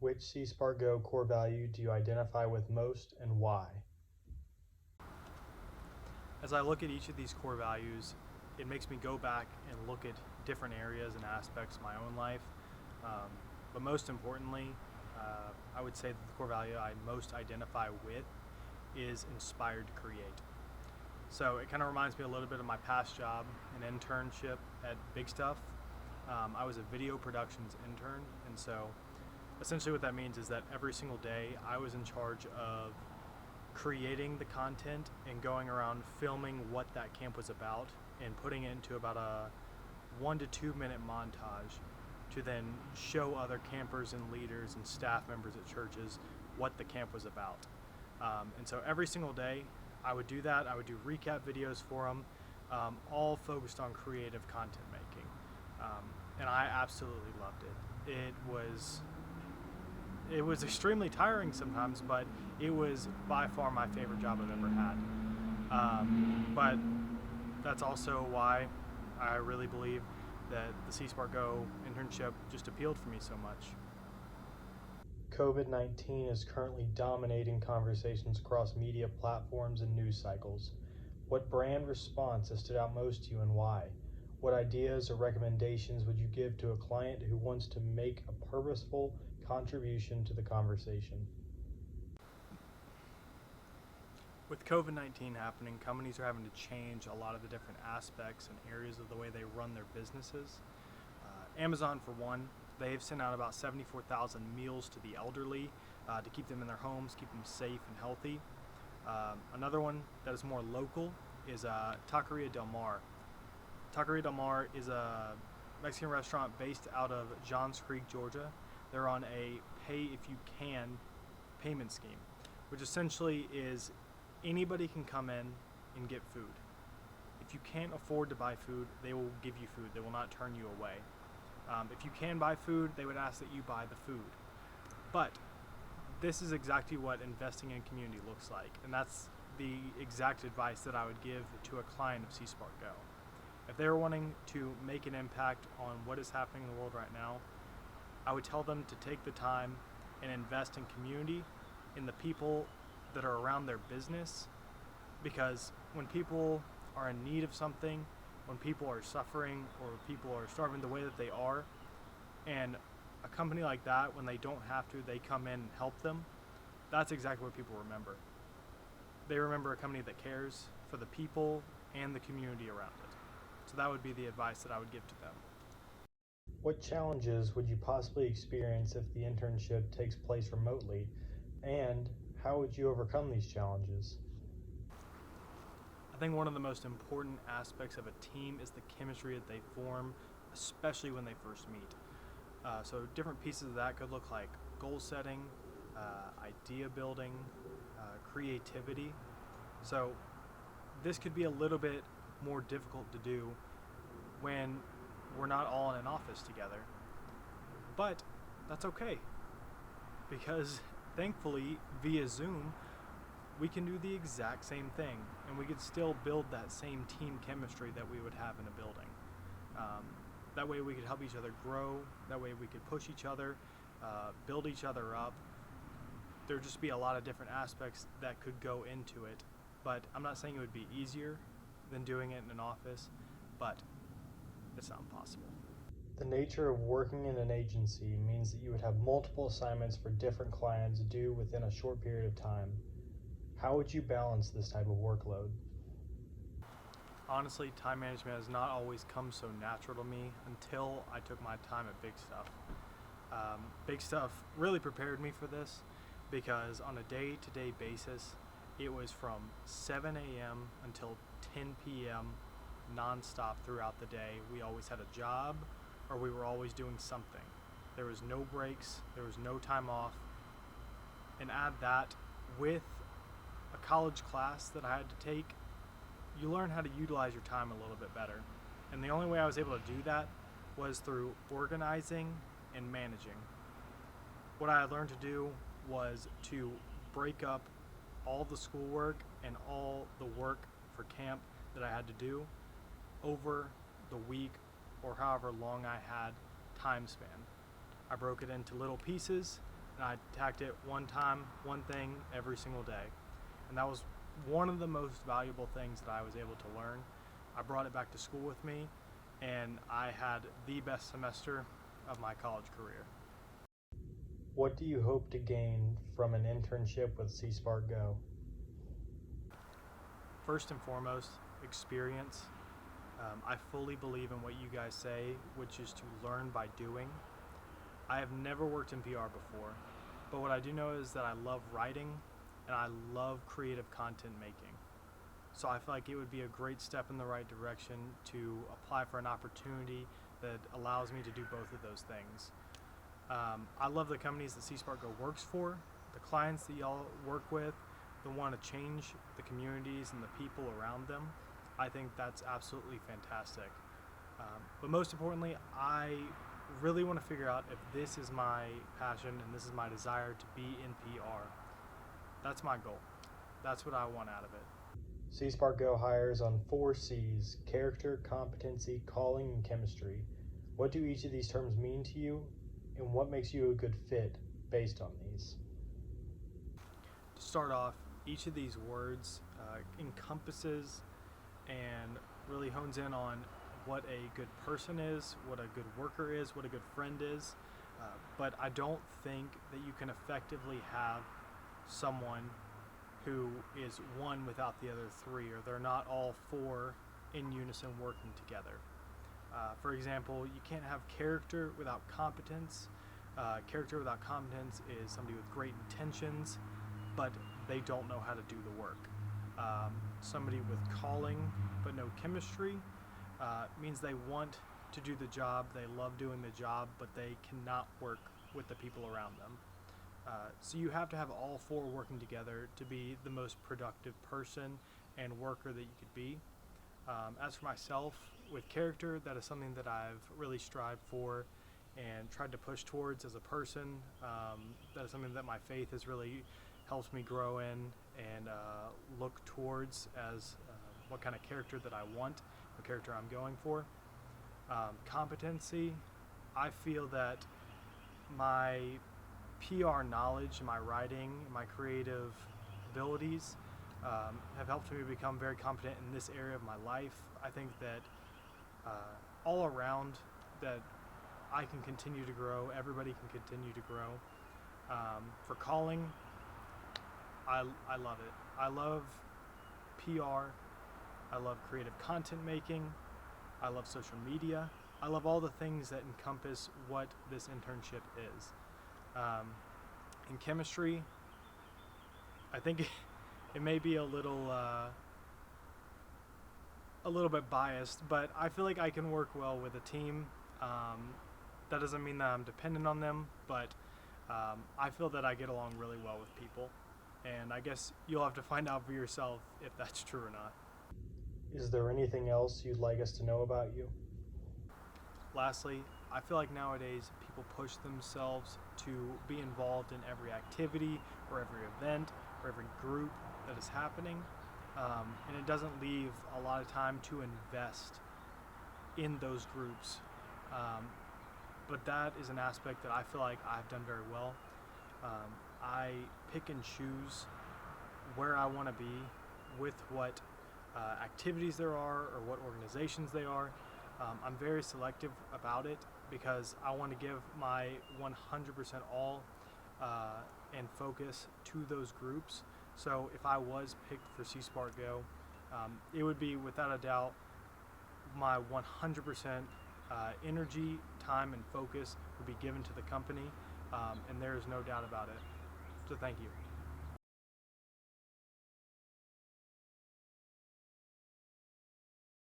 Which CSpark Go core value do you identify with most and why? As I look at each of these core values, it makes me go back and look at different areas and aspects of my own life. But most importantly, I would say that the core value I most identify with is inspired to create. So it kind of reminds me a little bit of my past job, an internship at Big Stuff. I was a video productions intern, and so essentially what that means is that every single day I was in charge of creating the content and going around filming what that camp was about and putting it into about a 1 to 2 minute montage to then show other campers and leaders and staff members at churches what the camp was about. And so every single day I would do that. I would do recap videos for them, all focused on creative content making. And I absolutely loved it. It was extremely tiring sometimes, but it was by far my favorite job I've ever had. But that's also why I really believe that the CSpark Go internship just appealed for me so much. COVID-19 is currently dominating conversations across media platforms and news cycles. What brand response has stood out most to you and why? What ideas or recommendations would you give to a client who wants to make a purposeful contribution to the conversation? With COVID-19 happening, companies are having to change a lot of the different aspects and areas of the way they run their businesses. Amazon, for one, they've sent out about 74,000 meals to the elderly to keep them in their homes, keep them safe and healthy. Another one that is more local is Taqueria Del Mar. Taqueria Del Mar is a Mexican restaurant based out of Johns Creek, Georgia. They're on a pay-if-you-can payment scheme, which essentially is anybody can come in and get food. If you can't afford to buy food, they will give you food. They will not turn you away. If you can buy food, they would ask that you buy the food. But this is exactly what investing in community looks like, and that's the exact advice that I would give to a client of CSpark Go. If they're wanting to make an impact on what is happening in the world right now, I would tell them to take the time and invest in community, in the people that are around their business, because when people are in need of something, when people are suffering or people are starving the way that they are, and a company like that, when they don't have to, they come in and help them, that's exactly what people remember. They remember a company that cares for the people and the community around it. So that would be the advice that I would give to them. What challenges would you possibly experience if the internship takes place remotely, and how would you overcome these challenges? I think one of the most important aspects of a team is the chemistry that they form, especially when they first meet. So different pieces of that could look like goal setting, idea building, creativity. So this could be a little bit more difficult to do when we're not all in an office together. But that's okay, because thankfully via Zoom we can do the exact same thing, and we could still build that same team chemistry that we would have in a building. That way we could help each other grow, that way we could push each other, build each other up. There'd just be a lot of different aspects that could go into it, but I'm not saying it would be easier than doing it in an office, but it's not impossible. The nature of working in an agency means that you would have multiple assignments for different clients due within a short period of time. How would you balance this type of workload? Honestly, time management has not always come so natural to me until I took my time at Big Stuff. Big Stuff really prepared me for this, because on a day-to-day basis, it was from 7 a.m. until 10 p.m. nonstop throughout the day. We always had a job, or we were always doing something. There was no breaks, there was no time off. And add that with a college class that I had to take, you learn how to utilize your time a little bit better. And the only way I was able to do that was through organizing and managing. What I learned to do was to break up all the schoolwork and all the work for camp that I had to do over the week or however long I had time span. I broke it into little pieces and I attacked it one time, one thing every single day. And that was one of the most valuable things that I was able to learn. I brought it back to school with me, and I had the best semester of my college career. What do you hope to gain from an internship with C-Spark Go? First and foremost, experience. I fully believe in what you guys say, which is to learn by doing. I have never worked in PR before, but what I do know is that I love writing and I love creative content making. So I feel like it would be a great step in the right direction to apply for an opportunity that allows me to do both of those things. I love the companies that C-Spark Go works for, the clients that y'all work with, that want to change the communities and the people around them. I think that's absolutely fantastic. But most importantly, I really want to figure out if this is my passion and this is my desire to be in PR. That's my goal. That's what I want out of it. C-Spark Go hires on 4 C's: character, competency, calling, and chemistry. What do each of these terms mean to you, and what makes you a good fit based on these? To start off, each of these words encompasses and really hones in on what a good person is, what a good worker is, what a good friend is. But I don't think that you can effectively have someone who is one without the other 3, or they're not all 4 in unison working together. For example, you can't have character without competence. Character without competence is somebody with great intentions, but they don't know how to do the work. Somebody with calling but no chemistry means they want to do the job, they love doing the job, but they cannot work with the people around them. So you have to have all 4 working together to be the most productive person and worker that you could be. As for myself, with character, that is something that I've really strived for and tried to push towards as a person. That is something that my faith has really helped me grow in and look towards as what kind of character that I want, what character I'm going for. Competency, I feel that my PR knowledge, my writing, my creative abilities have helped me become very competent in this area of my life. I think that all around that I can continue to grow, everybody can continue to grow. For calling, I love it. I love PR, I love creative content making, I love social media, I love all the things that encompass what this internship is. In chemistry, I think it may be a little bit biased, but I feel like I can work well with a team. That doesn't mean that I'm dependent on them, but I feel that I get along really well with people, and I guess you'll have to find out for yourself if that's true or not. Is there anything else you'd like us to know about you? Lastly, I feel like nowadays people push themselves to be involved in every activity or every event or every group that is happening, and it doesn't leave a lot of time to invest in those groups. But that is an aspect that I feel like I've done very well. I pick and choose where I want to be with what activities there are or what organizations they are. I'm very selective about it because I want to give my 100% all and focus to those groups. So if I was picked for C-Spark Go, it would be without a doubt my 100% energy, time, and focus would be given to the company, and there is no doubt about it. So thank you.